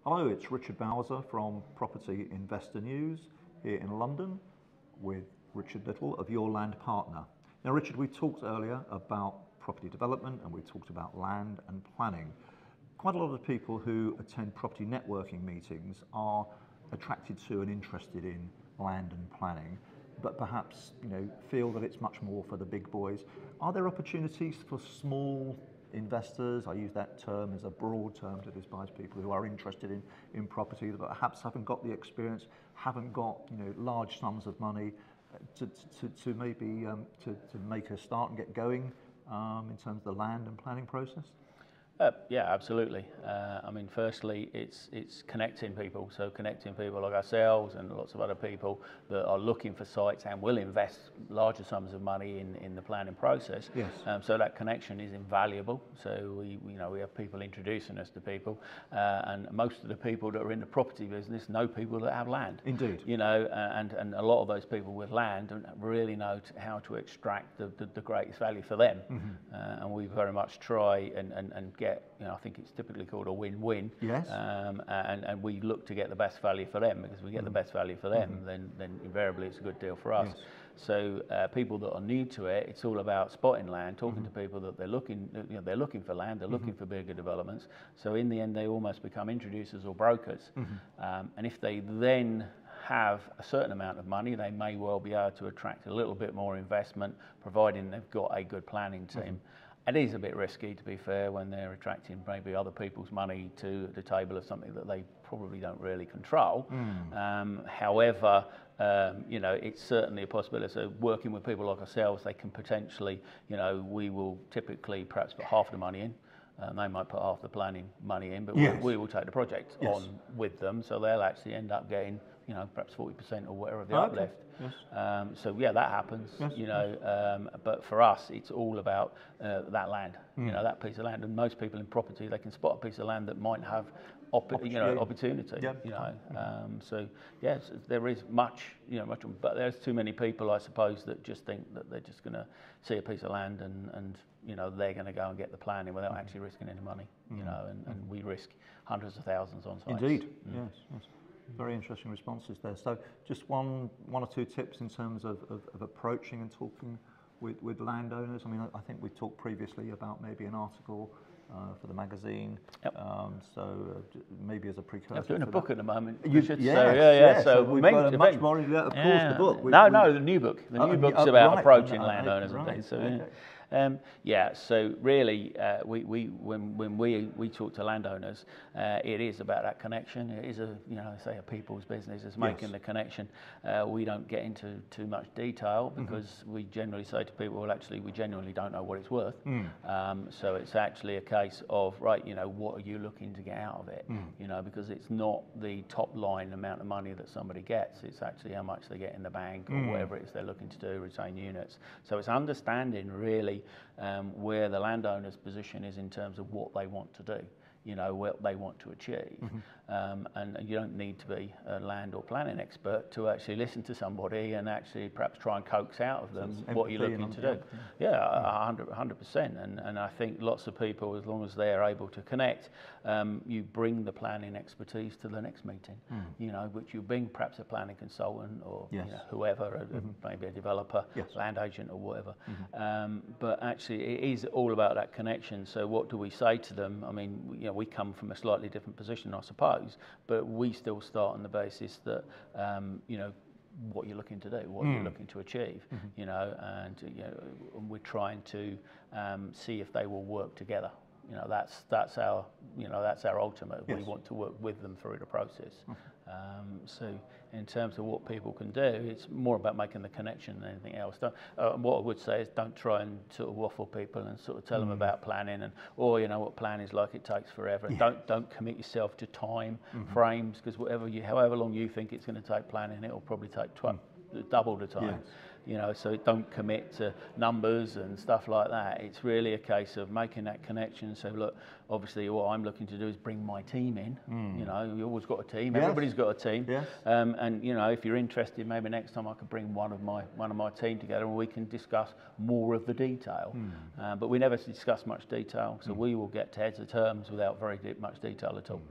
Hello, it's Richard Bowser from Property Investor News here in London with Richard Little of Your Land Partner. Now, Richard, we talked earlier about property development and we talked about land and planning. Quite a lot of people who attend property networking meetings are attracted to and interested in land and planning, but perhaps feel that it's much more for the big boys. Are there opportunities for small investors? I use that term as a broad term to despise people who are interested in property, but perhaps haven't got the experience, haven't got large sums of money to maybe to make a start and get going in terms of the land and planning process? Yeah, absolutely. I mean, firstly, it's connecting people. So connecting people like ourselves and lots of other people that are looking for sites and will invest larger sums of money in the planning process. Yes. So that connection is invaluable. So we have people introducing us to people, and most of the people that are in the property business know people that have land. Indeed. And a lot of those people with land really know how to extract the greatest value for them. Mm-hmm. And we very much try and get. I think it's typically called a win-win. Yes. And we look to get the best value for them, because if we get the best value for them, then invariably it's a good deal for us. Yes. So people that are new to it, it's all about spotting land, talking to people that they're looking for land, they're looking for bigger developments. So in the end, they almost become introducers or brokers. And if they then have a certain amount of money, they may well be able to attract a little bit more investment, providing they've got a good planning team. It is a bit risky, to be fair, when they're attracting maybe other people's money to the table of something that they probably don't really control. However, it's certainly a possibility. So working with people like ourselves, they can potentially, we will typically perhaps put half the money in. They might put half the planning money in, but we will take the project on with them, so they'll actually end up getting, perhaps 40% or whatever of the uplift. Yes. So yeah, that happens. But for us, it's all about that land. That piece of land. And most people in property, they can spot a piece of land that might have opportunity. So yes, there is much, but there's too many people, I suppose, that just think that they're just going to see a piece of land and they're going to go and get the planning without actually risking any money. And we risk hundreds of thousands on sites. Indeed. Yes. Very interesting responses there. So just one or two tips in terms of approaching and talking with landowners. I mean, I think we talked previously about maybe an article for the magazine. Yep. So maybe as a precursor. I'm doing a book at the moment. Yes. So we've got a much more, of course, the book. No, the new book. The new book's about approaching landowners and things. So, okay. So really, when we talk to landowners, it is about that connection. It is a people's business. It's making the connection. We don't get into too much detail because we generally say to people, well, actually, we genuinely don't know what it's worth. So it's actually a case of, right, what are you looking to get out of it? Because it's not the top line amount of money that somebody gets. It's actually how much they get in the bank or whatever it is they're looking to do, retain units. So it's understanding really where the landowner's position is in terms of what they want to do, what they want to achieve. And you don't need to be a land or planning expert to actually listen to somebody and actually perhaps try and coax out of them what you're looking to do. 100%. And I think lots of people, as long as they're able to connect, you bring the planning expertise to the next meeting, which you bring perhaps a planning consultant or whoever, maybe a developer, land agent or whatever. But actually it is all about that connection. So what do we say to them? I mean, we come from a slightly different position, I suppose, but we still start on the basis that, what you're looking to do, what you're looking to achieve, and we're trying to see if they will work together. That's our ultimate. We want to work with them through the process. So in terms of what people can do, it's more about making the connection than anything else. What I would say is don't try and sort of waffle people and sort of tell them about planning and, what planning is like, it takes forever. Don't commit yourself to time frames, because however long you think it's going to take planning, it will probably take double the time. So don't commit to numbers and stuff like that. It's really a case of making that connection. So look, obviously what I'm looking to do is bring my team in. You always got a team. Everybody's got a team. And if you're interested, maybe next time I could bring one of my team together and we can discuss more of the detail. But we never discuss much detail, so we will get to heads of terms without very much detail at all.